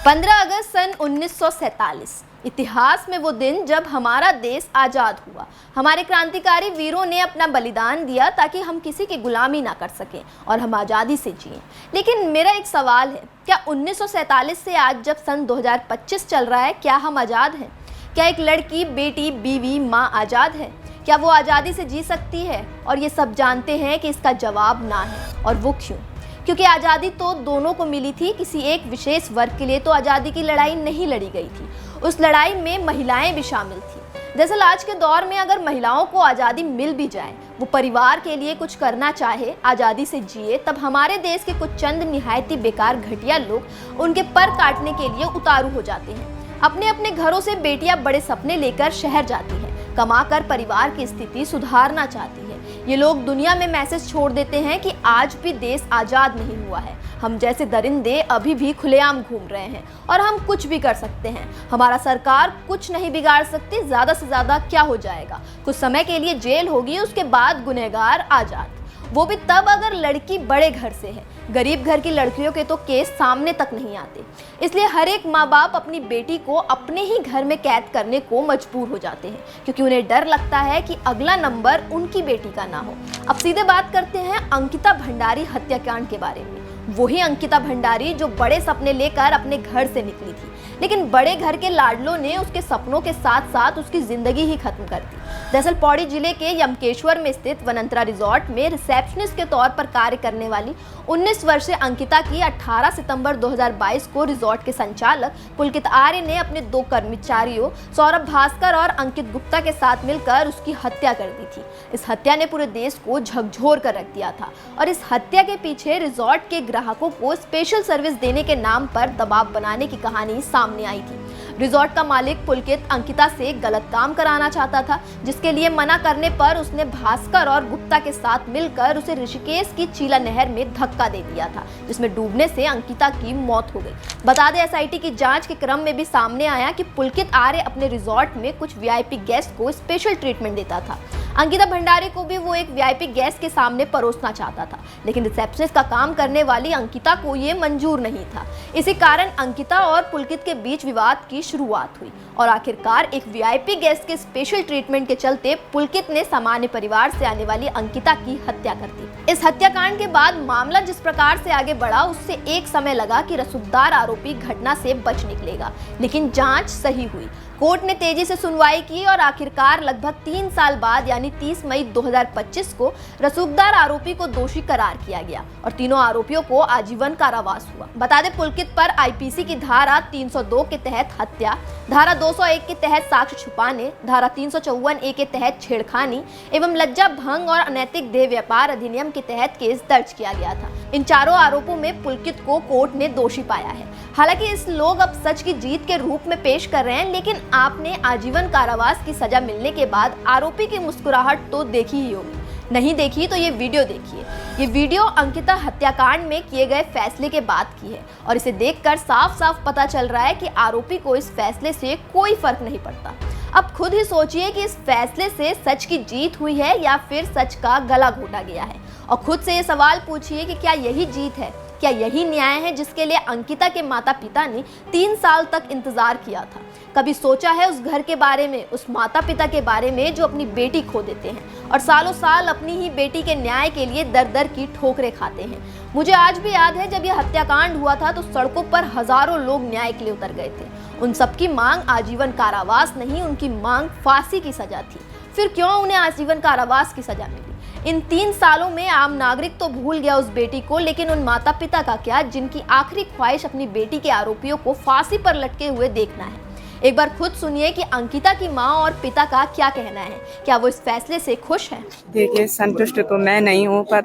15 अगस्त सन 1947 इतिहास में वो दिन जब हमारा देश आज़ाद हुआ। हमारे क्रांतिकारी वीरों ने अपना बलिदान दिया ताकि हम किसी की गुलामी ना कर सकें और हम आज़ादी से जिएं। लेकिन मेरा एक सवाल है, क्या 1947 से आज जब सन 2025 चल रहा है, क्या हम आज़ाद हैं? क्या एक लड़की, बेटी, बीवी, माँ आज़ाद है? क्या वो आज़ादी से जी सकती है? और ये सब जानते हैं कि इसका जवाब ना है। और वो क्यों? क्योंकि आज़ादी तो दोनों को मिली थी, किसी एक विशेष वर्ग के लिए तो आज़ादी की लड़ाई नहीं लड़ी गई थी। उस लड़ाई में महिलाएं भी शामिल थी। दरअसल आज के दौर में अगर महिलाओं को आज़ादी मिल भी जाए, वो परिवार के लिए कुछ करना चाहे, आज़ादी से जिए, तब हमारे देश के कुछ चंद निहायती बेकार घटिया लोग उनके पर काटने के लिए उतारू हो जाते हैं। अपने अपने घरों से बेटियां बड़े सपने लेकर शहर जाती हैं, कमाकर परिवार की स्थिति सुधारना चाहती है। ये लोग दुनिया में मैसेज छोड़ देते हैं कि आज भी देश आज़ाद नहीं हुआ है, हम जैसे दरिंदे अभी भी खुलेआम घूम रहे हैं और हम कुछ भी कर सकते हैं। हमारा सरकार कुछ नहीं बिगाड़ सकती, ज़्यादा से ज़्यादा क्या हो जाएगा, कुछ समय के लिए जेल होगी, उसके बाद गुनहगार आज़ाद, वो भी तब अगर लड़की बड़े घर से है। गरीब घर की लड़कियों के तो केस सामने तक नहीं आते। इसलिए हर एक माँ बाप अपनी बेटी को अपने ही घर में कैद करने को मजबूर हो जाते हैं, क्योंकि उन्हें डर लगता है कि अगला नंबर उनकी बेटी का ना हो। अब सीधे बात करते हैं अंकिता भंडारी हत्याकांड के बारे में। वही अंकिता भंडारी जो बड़े सपने लेकर अपने घर से निकली थी, लेकिन बड़े घर के लाडलों ने उसके सपनों के साथ साथ उसकी जिंदगी ही खत्म कर दी। दरअसल पौड़ी जिले के यमकेश्वर में स्थित वनंतरा रिजॉर्ट में रिसेप्शनिस्ट के तौर पर कार्य करने वाली 19 वर्षीय अंकिता की 18 सितंबर 2022 को रिजॉर्ट के संचालक पुलकित आर्य ने अपने 2 कर्मचारियों सौरभ भास्कर और अंकित गुप्ता के साथ मिलकर उसकी हत्या कर दी थी। इस हत्या ने पूरे देश को झकझोर कर रख दिया था और इस हत्या के पीछे रिजॉर्ट के ग्राहकों को स्पेशल सर्विस देने के नाम पर दबाव बनाने की कहानी सामने आई थी। रिजॉर्ट का मालिक पुलकित अंकिता से गलत काम कराना चाहता था, जिसके लिए मना करने पर उसने भास्कर और गुप्ता के साथ मिलकर उसे ऋषिकेश की चीला नहर में धक्का दे दिया था, जिसमें डूबने से अंकिता की मौत हो गई। बता दें, एसआईटी की जांच के क्रम में भी सामने आया कि पुलकित आर्य अपने रिजॉर्ट में कुछ वीआईपी गेस्ट को स्पेशल ट्रीटमेंट देता था। अंकिता भंडारी को भी वो एक वीआईपी गेस्ट के सामने परोसना चाहता था, लेकिन रिसेप्शनिस्ट का काम करने वाली अंकिता को ये मंजूर नहीं था। इसी कारण अंकिता और पुलकित के बीच विवाद की शुरुआत हुई और आखिरकार एक वीआईपी गेस्ट के स्पेशल ट्रीटमेंट के चलते पुलकित ने सामान्य परिवार से आने वाली अंकिता की हत्या कर दी। इस हत्याकांड के बाद मामला जिस प्रकार से आगे बढ़ा, उससे एक समय लगा कि रसूखदार आरोपी घटना से बच निकलेगा, लेकिन जांच सही हुई। कोर्ट ने तेजी से सुनवाई की और आखिरकार लगभग 3 साल बाद यानी 30 मई 2025 को रसूखदार आरोपी को दोषी करार किया गया और तीनों आरोपियों को आजीवन कारावास हुआ। बता दें, पुलकित पर आईपीसी की धारा 302 के तहत हत्या, धारा 201 के तहत साक्ष्य छुपाने, धारा 354A के तहत छेड़खानी एवं लज्जा भंग और अनैतिक देह व्यापार अधिनियम के तहत केस दर्ज किया गया था। इन चारों आरोपों में पुलकित को कोर्ट ने दोषी पाया है। हालांकि इस लोग अब सच की जीत के रूप में पेश कर रहे हैं, लेकिन आपने आजीवन कारावास की सजा मिलने के बाद आरोपी की मुस्कुराहट तो देखी ही होगी। नहीं देखी तो ये वीडियो देखिए। ये वीडियो अंकिता हत्याकांड में किए गए फैसले के बाद की है और इसे देखकर साफ साफ पता चल रहा है कि आरोपी को इस फैसले से कोई फर्क नहीं पड़ता। अब खुद ही सोचिए कि इस फैसले से सच की जीत हुई है या फिर सच का गला घोटा गया है, और खुद से ये सवाल पूछिए कि क्या यही जीत है, क्या यही न्याय है जिसके लिए अंकिता के माता पिता ने 3 साल तक इंतजार किया था? कभी सोचा है उस घर के बारे में, उस माता पिता के बारे में जो अपनी बेटी खो देते हैं और सालों साल अपनी ही बेटी के न्याय के लिए दर दर की ठोकरें खाते हैं? मुझे आज भी याद है जब यह हत्याकांड हुआ था तो सड़कों पर हजारों लोग न्याय के लिए उतर गए थे। उन सबकी मांग आजीवन कारावास नहीं, उनकी मांग फांसी की सजा थी। फिर क्यों उन्हें आजीवन कारावास की सजा मिली? इन 3 सालों में आम नागरिक तो भूल गया उस बेटी को, लेकिन उन माता पिता का क्या जिनकी आखिरी ख्वाहिश अपनी बेटी के आरोपियों को फांसी पर लटके हुए देखना है? एक बार खुद सुनिए कि अंकिता की माँ और पिता का क्या कहना है। क्या वो इस फैसले से खुश हैं? देखिए, संतुष्ट तो मैं नहीं हूँ, पर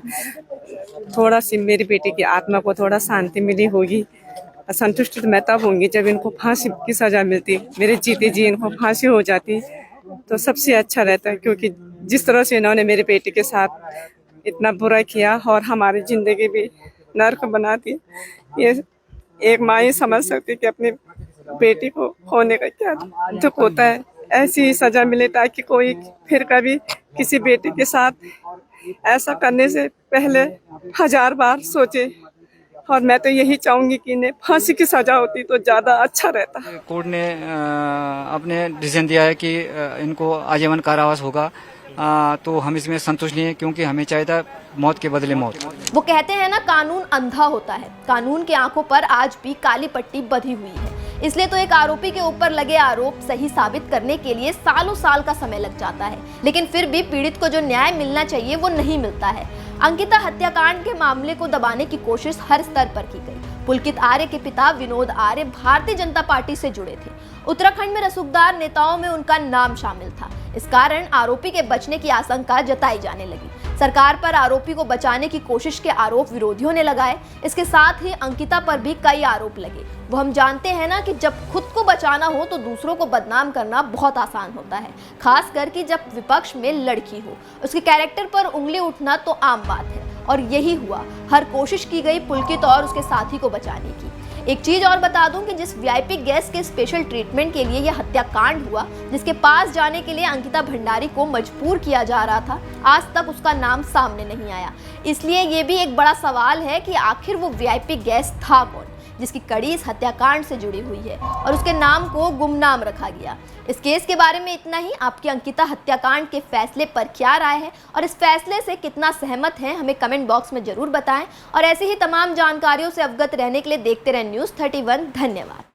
थोड़ा सी मेरी बेटी की आत्मा को थोड़ा शांति मिली होगी। संतुष्ट तो मैं तब होंगी जब इनको फांसी की सजा मिलती, मेरे जीते जी इनको फांसी हो जाती तो सबसे अच्छा रहता है, क्योंकि जिस तरह से इन्होंने मेरे बेटे के साथ इतना बुरा किया और हमारी जिंदगी भी नर्क बना दी, ये एक माँ ही समझ सकती कि अपनी बेटी को खोने का क्या दुख होता है। ऐसी सजा मिले ताकि कोई फिर कभी किसी बेटी के साथ ऐसा करने से पहले 1000 बार सोचे और मैं तो यही चाहूंगी कि इन्हें फांसी की सजा होती तो ज़्यादा अच्छा रहता। कोर्ट ने अपने डिसीजन दिया है कि इनको आजीवन कारावास होगा, तो हम इसमें संतुष्ट नहीं है, क्योंकि हमें चाहिए था मौत के बदले मौत। वो कहते हैं ना, कानून अंधा होता है। कानून की आंखों पर आज भी काली पट्टी बंधी हुई है। इसलिए तो एक आरोपी के ऊपर लगे आरोप सही साबित करने के लिए सालों साल का समय लग जाता है, लेकिन फिर भी पीड़ित को जो न्याय मिलना चाहिए वो नहीं मिलता है। अंकिता हत्याकांड के मामले को दबाने की कोशिश हर स्तर पर की गई। पुलकित आर्य के पिता विनोद आर्य भारतीय जनता पार्टी से जुड़े थे। उत्तराखंड में रसूखदार नेताओं में उनका नाम शामिल था। इस कारण आरोपी के बचने की आशंका जताई जाने लगी। सरकार पर आरोपी को बचाने की कोशिश के आरोप विरोधियों ने लगाए। इसके साथ ही अंकिता पर भी कई आरोप लगे। वो हम जानते हैं ना कि जब खुद को बचाना हो तो दूसरों को बदनाम करना बहुत आसान होता है, खास करके जब विपक्ष में लड़की हो। उसके कैरेक्टर पर उंगली उठना तो आम बात है, और यही हुआ। हर कोशिश की गई पुलकित और उसके साथी को बचाने की। एक चीज और बता दूं कि जिस वीआईपी गेस्ट के स्पेशल ट्रीटमेंट के लिए यह हत्याकांड हुआ, जिसके पास जाने के लिए अंकिता भंडारी को मजबूर किया जा रहा था, आज तक उसका नाम सामने नहीं आया। इसलिए ये भी एक बड़ा सवाल है कि आखिर वो वीआईपी गेस्ट था कौन, जिसकी कड़ी इस हत्याकांड से जुड़ी हुई है और उसके नाम को गुमनाम रखा गया। इस केस के बारे में इतना ही। आपकी अंकिता हत्याकांड के फैसले पर क्या राय है और इस फैसले से कितना सहमत हैं, हमें कमेंट बॉक्स में जरूर बताएं। और ऐसी ही तमाम जानकारियों से अवगत रहने के लिए देखते रहें News 31। धन्यवाद।